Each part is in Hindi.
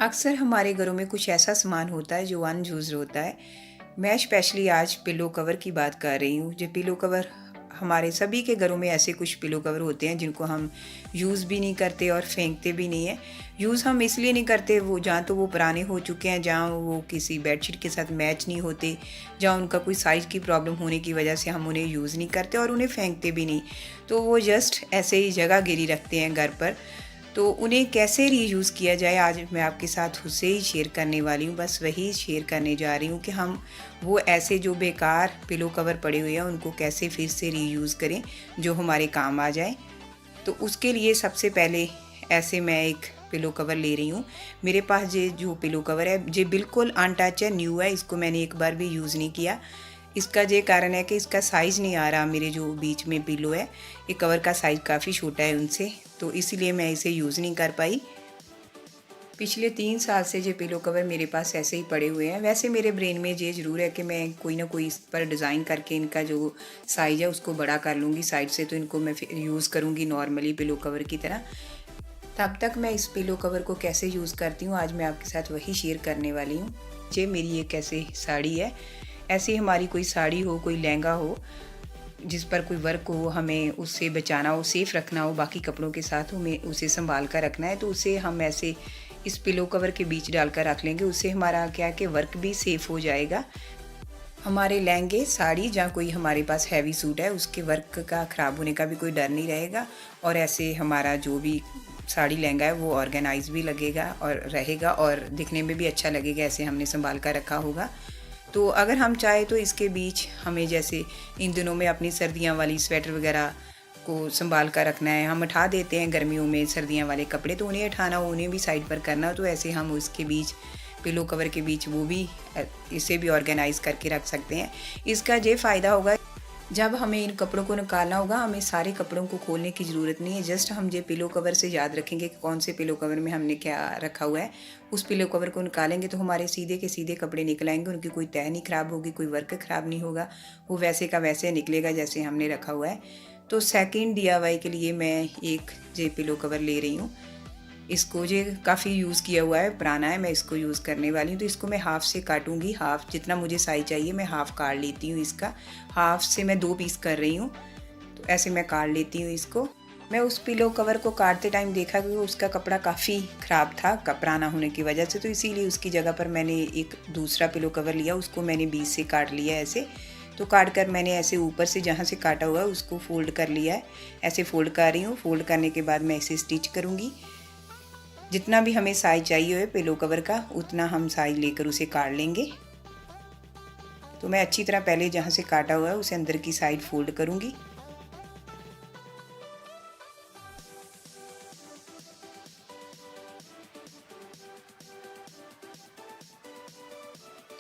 अक्सर हमारे घरों में कुछ ऐसा सामान होता है जो अनयूज़्ड होता है। मैं स्पेशली आज पिलो कवर की बात कर रही हूँ। जो पिलो कवर हमारे सभी के घरों में ऐसे कुछ पिलो कवर होते हैं जिनको हम यूज़ भी नहीं करते और फेंकते भी नहीं है। यूज़ हम इसलिए नहीं करते, वो जहाँ तो वो पुराने हो चुके हैं, जहाँ वो किसी बेडशीट के साथ मैच नहीं होते, जहाँ उनका कोई साइज़ की प्रॉब्लम होने की वजह से हम उन्हें यूज़ नहीं करते और उन्हें फेंकते भी नहीं। तो वो जस्ट ऐसे ही जगह गिरी रखते हैं घर पर। तो उन्हें कैसे रीयूज़ किया जाए, आज मैं आपके साथ उससे ही शेयर करने वाली हूँ। बस वही शेयर करने जा रही हूँ कि हम वो ऐसे जो बेकार पिलो कवर पड़े हुए हैं उनको कैसे फिर से रीयूज़ करें जो हमारे काम आ जाए। तो उसके लिए सबसे पहले ऐसे मैं एक पिलो कवर ले रही हूँ। मेरे पास ये जो पिलो कवर है ये बिल्कुल अनटच है, न्यू है, इसको मैंने एक बार भी यूज़ नहीं किया। इसका ये कारण है कि इसका साइज़ नहीं आ रहा। मेरे जो बीच में पिलो है ये कवर का साइज़ काफ़ी छोटा है उनसे, तो इसीलिए मैं इसे यूज़ नहीं कर पाई। पिछले 3 साल से ये पिलो कवर मेरे पास ऐसे ही पड़े हुए हैं। वैसे मेरे ब्रेन में ये ज़रूर है कि मैं कोई ना कोई इस पर डिज़ाइन करके इनका जो साइज़ है उसको बड़ा कर लूँगी साइड से, तो इनको मैं फिर यूज़ करूँगी नॉर्मली पिलो कवर की तरह। तब तक मैं इस पिलो कवर को कैसे यूज़ करती हूँ आज मैं आपके साथ वही शेयर करने वाली हूँ। ये मेरी एक ऐसे साड़ी है। ऐसी हमारी कोई साड़ी हो, कोई लहंगा हो जिस पर कोई वर्क हो, हमें उससे बचाना हो, सेफ़ रखना हो, बाकी कपड़ों के साथ हमें उसे संभाल कर रखना है, तो उसे हम ऐसे इस पिलो कवर के बीच डालकर रख लेंगे। उससे हमारा क्या है कि वर्क भी सेफ़ हो जाएगा। हमारे लहंगे, साड़ी, जहाँ कोई हमारे पास हैवी सूट है उसके वर्क का ख़राब होने का भी कोई डर नहीं रहेगा, और ऐसे हमारा जो भी साड़ी लहंगा है वो ऑर्गेनाइज भी लगेगा और रहेगा और दिखने में भी अच्छा लगेगा, ऐसे हमने संभाल कर रखा होगा। तो अगर हम चाहें तो इसके बीच हमें जैसे इन दिनों में अपनी सर्दियाँ वाली स्वेटर वगैरह को संभाल कर रखना है, हम उठा देते हैं गर्मियों में सर्दियाँ वाले कपड़े, तो उन्हें उठाना हो, उन्हें भी साइड पर करना हो, तो ऐसे हम उसके बीच पिलो कवर के बीच वो भी इसे भी ऑर्गेनाइज़ करके रख सकते हैं। इसका ये फ़ायदा होगा, जब हमें इन कपड़ों को निकालना होगा हमें सारे कपड़ों को खोलने की ज़रूरत नहीं है। जस्ट हम ये पिलो कवर से याद रखेंगे कि कौन से पिलो कवर में हमने क्या रखा हुआ है। उस पिलो कवर को निकालेंगे तो हमारे सीधे के सीधे कपड़े निकल आएंगे, उनकी कोई तह नहीं ख़राब होगी, कोई वर्क ख़राब नहीं होगा, वो वैसे का वैसे निकलेगा जैसे हमने रखा हुआ है। तो सेकंड डीआईवाई के लिए मैं एक जे पिलो कवर ले रही हूँ। इसको ये काफ़ी यूज़ किया हुआ है, पुराना है, मैं इसको यूज़ करने वाली हूँ। तो इसको मैं हाफ़ से काटूँगी, हाफ़ जितना मुझे साइज़ चाहिए मैं हाफ़ काट लेती हूँ इसका। हाफ़ से मैं 2 पीस कर रही हूँ, तो ऐसे मैं काट लेती हूँ इसको। मैं उस पिलो कवर को काटते टाइम देखा कि उसका कपड़ा काफ़ी ख़राब था पुराना होने की वजह से, तो इसीलिए उसकी जगह पर मैंने एक दूसरा पिलो कवर लिया, उसको मैंने बीच से काट लिया ऐसे। तो काट कर मैंने ऐसे ऊपर से जहाँ से काटा हुआ है उसको फ़ोल्ड कर लिया है। ऐसे फ़ोल्ड कर रही हूँ। फ़ोल्ड करने के बाद मैं इसे स्टिच करूँगी। जितना भी हमें साइज चाहिए हो पिलो कवर का उतना हम साइज लेकर उसे काट लेंगे। तो मैं अच्छी तरह पहले जहाँ से काटा हुआ है उसे अंदर की साइड फोल्ड करूँगी।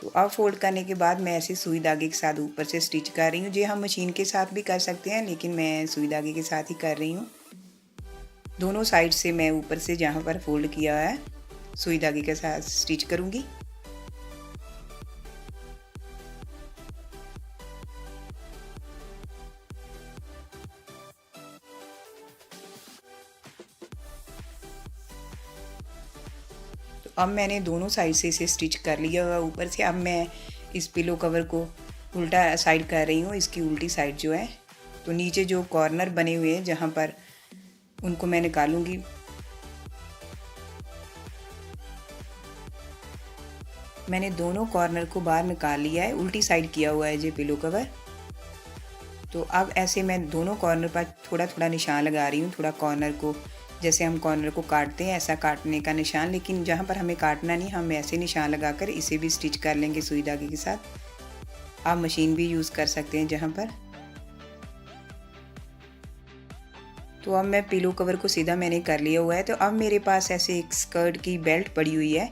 तो अब फोल्ड करने के बाद मैं ऐसे सुई धागे के साथ ऊपर से स्टिच कर रही हूँ। ये हम मशीन के साथ भी कर सकते हैं, लेकिन मैं सुई धागे के साथ ही कर रही हूँ। दोनों साइड से मैं ऊपर से जहाँ पर फोल्ड किया है सुई धागे के साथ स्टिच करूँगी। तो अब मैंने दोनों साइड से इसे स्टिच कर लिया हुआ ऊपर से। अब मैं इस पिलो कवर को उल्टा साइड कर रही हूँ, इसकी उल्टी साइड जो है। तो नीचे जो कॉर्नर बने हुए हैं जहाँ पर उनको मैं निकालूंगी। मैंने दोनों कॉर्नर को बाहर निकाल लिया है, उल्टी साइड किया हुआ है ये पिलो कवर। तो अब ऐसे मैं दोनों कॉर्नर पर थोड़ा थोड़ा निशान लगा रही हूँ, थोड़ा कॉर्नर को जैसे हम कॉर्नर को काटते हैं ऐसा काटने का निशान, लेकिन जहाँ पर हमें काटना नहीं हम ऐसे निशान लगाकर इसे भी स्टिच कर लेंगे सुई धागे के साथ। आप मशीन भी यूज़ कर सकते हैं जहाँ पर। तो अब मैं पिलो कवर को सीधा मैंने कर लिया हुआ है। तो अब मेरे पास ऐसे एक स्कर्ट की बेल्ट पड़ी हुई है,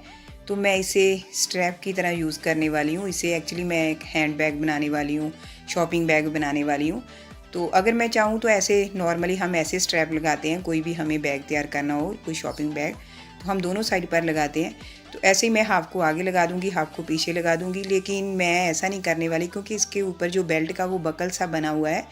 तो मैं इसे स्ट्रैप की तरह यूज़ करने वाली हूँ। इसे एक्चुअली मैं एक हैंड बैग बनाने वाली हूँ, शॉपिंग बैग बनाने वाली हूँ। तो अगर मैं चाहूँ तो ऐसे नॉर्मली हम ऐसे स्ट्रैप लगाते हैं, कोई भी हमें बैग तैयार करना हो, कोई शॉपिंग बैग, तो हम दोनों साइड पर लगाते हैं। तो ऐसे ही मैं हाफ़ को आगे लगा दूँगी, हाफ़ को पीछे लगा दूँगी, लेकिन मैं ऐसा नहीं करने वाली क्योंकि इसके ऊपर जो बेल्ट का वो बकल सा बना हुआ है,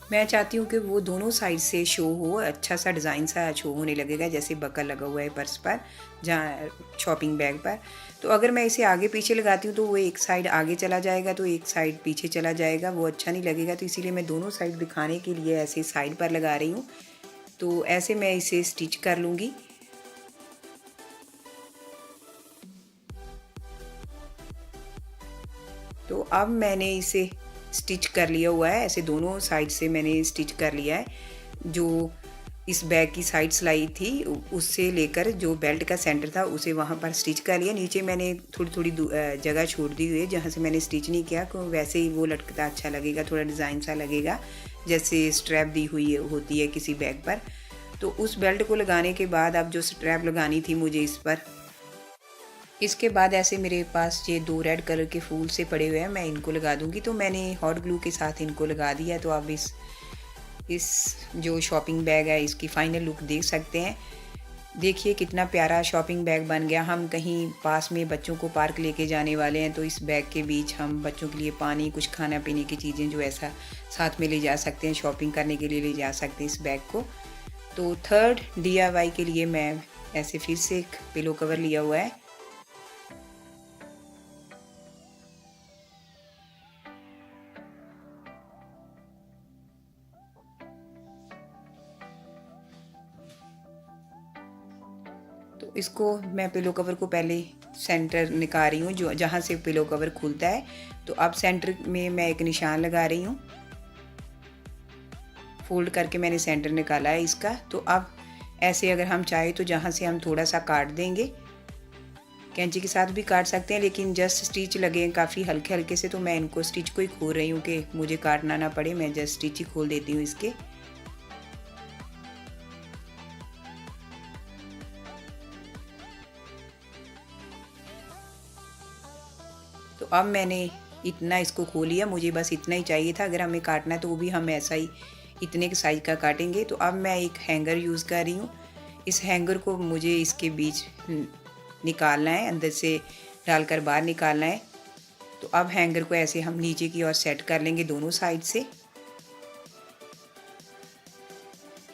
मैं चाहती हूँ कि वो दोनों साइड से शो हो, अच्छा सा डिज़ाइन सा शो होने लगेगा, जैसे बकल लगा हुआ है पर्स पर, जहाँ शॉपिंग बैग पर। तो अगर मैं इसे आगे पीछे लगाती हूँ तो वो एक साइड आगे चला जाएगा तो एक साइड पीछे चला जाएगा, वो अच्छा नहीं लगेगा। तो इसीलिए मैं दोनों साइड दिखाने के लिए ऐसे साइड पर लगा रही हूँ। तो ऐसे मैं इसे स्टिच कर लूँगी। तो अब मैंने इसे स्टिच कर लिया हुआ है, ऐसे दोनों साइड से मैंने स्टिच कर लिया है। जो इस बैग की साइड सिलाई थी उससे लेकर जो बेल्ट का सेंटर था उसे वहाँ पर स्टिच कर लिया। नीचे मैंने थोड़ी थोड़ी जगह छोड़ दी हुई है जहाँ से मैंने स्टिच नहीं किया, तो वैसे ही वो लटकता अच्छा लगेगा, थोड़ा डिज़ाइन सा लगेगा, जैसे स्ट्रैप दी हुई होती है किसी बैग पर। तो उस बेल्ट को लगाने के बाद अब जो स्ट्रैप लगानी थी मुझे इस पर, इसके बाद ऐसे मेरे पास ये 2 रेड कलर के फूल से पड़े हुए हैं, मैं इनको लगा दूँगी। तो मैंने हॉट ग्लू के साथ इनको लगा दिया। तो अब इस जो शॉपिंग बैग है इसकी फ़ाइनल लुक देख सकते हैं। देखिए कितना प्यारा शॉपिंग बैग बन गया। हम कहीं पास में बच्चों को पार्क लेके जाने वाले हैं तो इस बैग के बीच हम बच्चों के लिए पानी, कुछ खाना पीने की चीज़ें जो ऐसा साथ में ले जा सकते हैं, शॉपिंग करने के लिए ले जा सकते हैं इस बैग को। तो थर्ड DIY के लिए मैं ऐसे फिर से एक पिलो कवर लिया हुआ है। तो इसको मैं पिलो कवर को पहले सेंटर निकाल रही हूँ, जो जहाँ से पिलो कवर खुलता है। तो अब सेंटर में मैं एक निशान लगा रही हूँ, फोल्ड करके मैंने सेंटर निकाला है इसका। तो अब ऐसे अगर हम चाहें तो जहाँ से हम थोड़ा सा काट देंगे, कैंची के साथ भी काट सकते हैं, लेकिन जस्ट स्टिच लगे काफ़ी हल्के हल्के से, तो मैं इनको स्टिच को ही खोल रही हूँ कि मुझे काटना ना पड़े, मैं जस्ट स्टिच ही खोल देती हूँ इसके। तो अब मैंने इतना इसको खोल लिया, मुझे बस इतना ही चाहिए था। अगर हमें काटना है तो वो भी हम ऐसा ही इतने के साइज़ का काटेंगे। तो अब मैं एक हैंगर यूज़ कर रही हूँ। इस हैंगर को मुझे इसके बीच निकालना है, अंदर से डालकर बाहर निकालना है। तो अब हैंगर को ऐसे हम नीचे की ओर सेट कर लेंगे दोनों साइड से।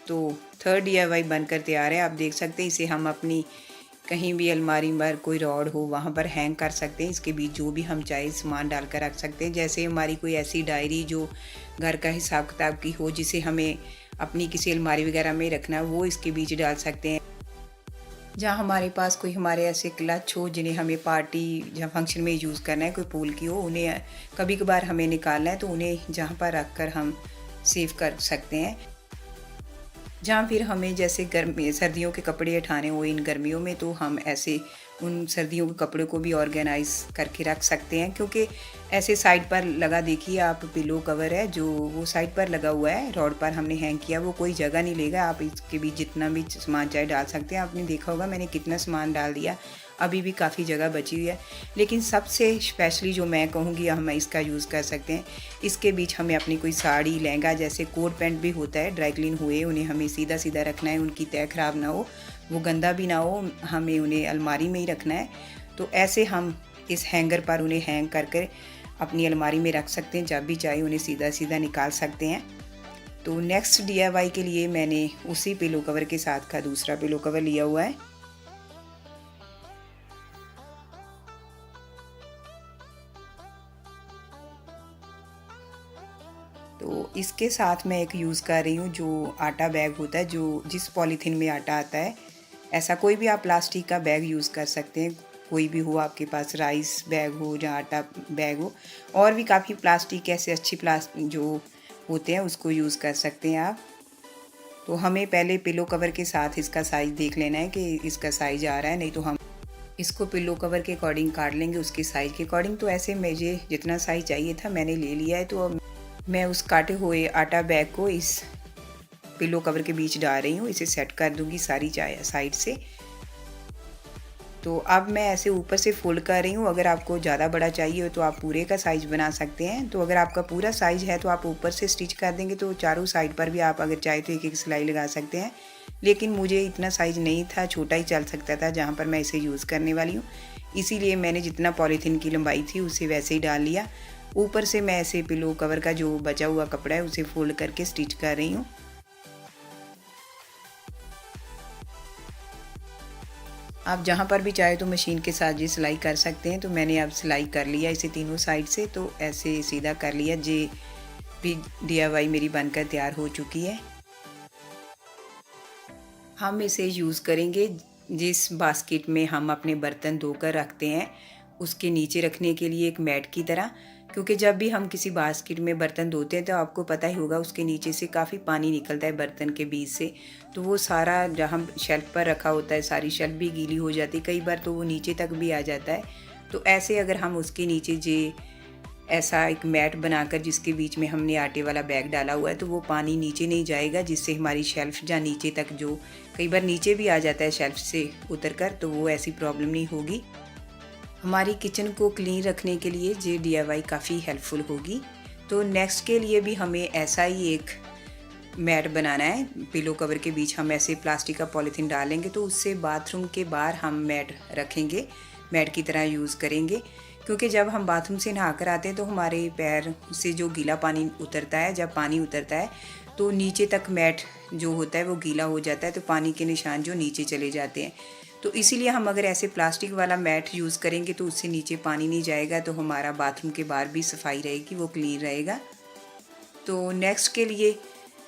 तो थर्ड DIY बनकर तैयार है। आप देख सकते हैं, इसे हम अपनी कहीं भी अलमारी पर कोई रॉड हो वहाँ पर हैंग कर सकते हैं। इसके बीच जो भी हम चाहे सामान डालकर रख सकते हैं। जैसे हमारी कोई ऐसी डायरी जो घर का हिसाब किताब की हो, जिसे हमें अपनी किसी अलमारी वगैरह में रखना है, वो इसके बीच डाल सकते हैं। जहाँ हमारे पास कोई हमारे ऐसे क्लच हो जिन्हें हमें पार्टी या फंक्शन में यूज़ करना है, कोई पूल की हो, उन्हें कभी कभार हमें निकालना है, तो उन्हें जहाँ पर रख कर हम सेव कर सकते हैं। जहाँ फिर हमें जैसे गर्मी सर्दियों के कपड़े उठाने हो इन गर्मियों में, तो हम ऐसे उन सर्दियों के कपड़े को भी ऑर्गेनाइज़ करके रख सकते हैं। क्योंकि ऐसे साइड पर लगा, देखिए आप, पिलो कवर है जो वो साइड पर लगा हुआ है, रॉड पर हमने हैंग किया, वो कोई जगह नहीं लेगा। आप इसके बीच जितना भी सामान चाहे डाल सकते हैं। आपने देखा होगा मैंने कितना सामान डाल दिया, अभी भी काफ़ी जगह बची हुई है। लेकिन सबसे स्पेशली जो मैं कहूँगी हम इसका यूज़ कर सकते हैं, इसके बीच हमें अपनी कोई साड़ी, लहंगा, जैसे कोट पैंट भी होता है ड्राई क्लीन हुए, उन्हें हमें सीधा सीधा रखना है, उनकी तह ख़राब ना हो, वो गंदा भी ना हो, हमें उन्हें अलमारी में ही रखना है। तो ऐसे हम इस हैंगर पर उन्हें हैंग करके अपनी अलमारी में रख सकते हैं, जब भी चाहे उन्हें सीधा सीधा निकाल सकते हैं। तो नेक्स्ट DIY के लिए मैंने उसी पिलो कवर के साथ का दूसरा पिलो कवर लिया हुआ है। तो इसके साथ मैं एक यूज़ कर रही हूँ जो आटा बैग होता है, जो जिस पॉलीथीन में आटा आता है, ऐसा कोई भी आप प्लास्टिक का बैग यूज़ कर सकते हैं। कोई भी हो आपके पास, राइस बैग हो या आटा बैग हो, और भी काफ़ी प्लास्टिक ऐसे अच्छी प्लास्टिक जो होते हैं उसको यूज़ कर सकते हैं आप। तो हमें पहले पिलो कवर के साथ इसका साइज़ देख लेना है कि इसका साइज़ आ रहा है, नहीं तो हम इसको पिलो कवर के अकॉर्डिंग काट लेंगे, उसके साइज़ के अकॉर्डिंग। तो ऐसे मुझे जितना साइज़ चाहिए था मैंने ले लिया है। तो अब मैं उस काटे हुए आटा बैग को इस पिलो कवर के बीच डाल रही हूँ, इसे सेट कर दूँगी सारी साइड से। तो अब मैं ऐसे ऊपर से फोल्ड कर रही हूँ। अगर आपको ज़्यादा बड़ा चाहिए हो तो आप पूरे का साइज़ बना सकते हैं। तो अगर आपका पूरा साइज़ है तो आप ऊपर से स्टिच कर देंगे, तो चारों साइड पर भी आप अगर चाहे तो एक एक सिलाई लगा सकते हैं। लेकिन मुझे इतना साइज़ नहीं था, छोटा ही चल सकता था जहाँ पर मैं इसे यूज़ करने वाली हूँ, इसीलिए मैंने जितना पॉलीथीन की लंबाई थी उसे वैसे ही डाल लिया। ऊपर से मैं ऐसे पिलो कवर का जो बचा हुआ कपड़ा है उसे फोल्ड करके स्टिच कर रही हूँ। आप जहाँ पर भी चाहे तो मशीन के साथ जी सिलाई कर सकते हैं। तो मैंने अब सिलाई कर लिया इसे तीनों साइड से, तो ऐसे सीधा कर लिया। जी भी DIY मेरी बनकर तैयार हो चुकी है। हम इसे यूज़ करेंगे जिस बास्केट में हम अपने बर्तन धोकर रखते हैं उसके नीचे रखने के लिए एक मैट की तरह, क्योंकि जब भी हम किसी बास्केट में बर्तन धोते हैं तो आपको पता ही होगा उसके नीचे से काफ़ी पानी निकलता है बर्तन के बीच से, तो वो सारा जहाँ शेल्फ पर रखा होता है सारी शेल्फ भी गीली हो जाती है, कई बार तो वो नीचे तक भी आ जाता है। तो ऐसे अगर हम उसके नीचे जे ऐसा एक मैट बनाकर जिसके बीच में हमने आटे वाला बैग डाला हुआ है तो वो पानी नीचे नहीं जाएगा, जिससे हमारी शेल्फ या नीचे तक जो कई बार नीचे भी आ जाता है शेल्फ से उतरकर, तो वो ऐसी प्रॉब्लम नहीं होगी। हमारी किचन को क्लीन रखने के लिए ये DIY काफ़ी हेल्पफुल होगी। तो नेक्स्ट के लिए भी हमें ऐसा ही एक मैट बनाना है। पिलो कवर के बीच हम ऐसे प्लास्टिक का पॉलीथीन डालेंगे तो उससे बाथरूम के बाहर हम मैट रखेंगे, मैट की तरह यूज़ करेंगे, क्योंकि जब हम बाथरूम से नहा कर आते हैं तो हमारे पैर से जो गीला पानी उतरता है, जब पानी उतरता है तो नीचे तक मैट जो होता है वो गीला हो जाता है, तो पानी के निशान जो नीचे चले जाते हैं। तो इसीलिए हम अगर ऐसे प्लास्टिक वाला मैट यूज़ करेंगे तो उससे नीचे पानी नहीं जाएगा, तो हमारा बाथरूम के बाहर भी सफाई रहेगी, वो क्लीन रहेगा। तो नेक्स्ट के लिए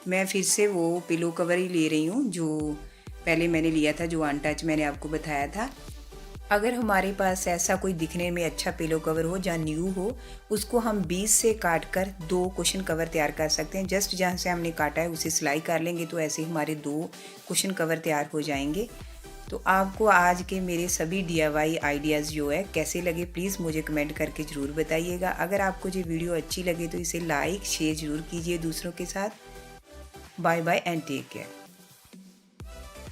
मैं फिर से वो पिलो कवर ही ले रही हूँ जो पहले मैंने लिया था, जो अनटच मैंने आपको बताया था। अगर हमारे पास ऐसा कोई दिखने में अच्छा पिलो कवर हो जहाँ न्यू हो, उसको हम 20 से काट कर 2 कुशन कवर तैयार कर सकते हैं। जस्ट जहाँ से हमने काटा है उसे सिलाई कर लेंगे तो ऐसे हमारे 2 कुशन कवर तैयार हो जाएंगे। तो आपको आज के मेरे सभी DIY आइडियाज़ जो है कैसे लगे प्लीज़ मुझे कमेंट करके ज़रूर बताइएगा। अगर आपको ये वीडियो अच्छी लगे तो इसे लाइक शेयर ज़रूर कीजिए दूसरों के साथ। Bye bye and take care.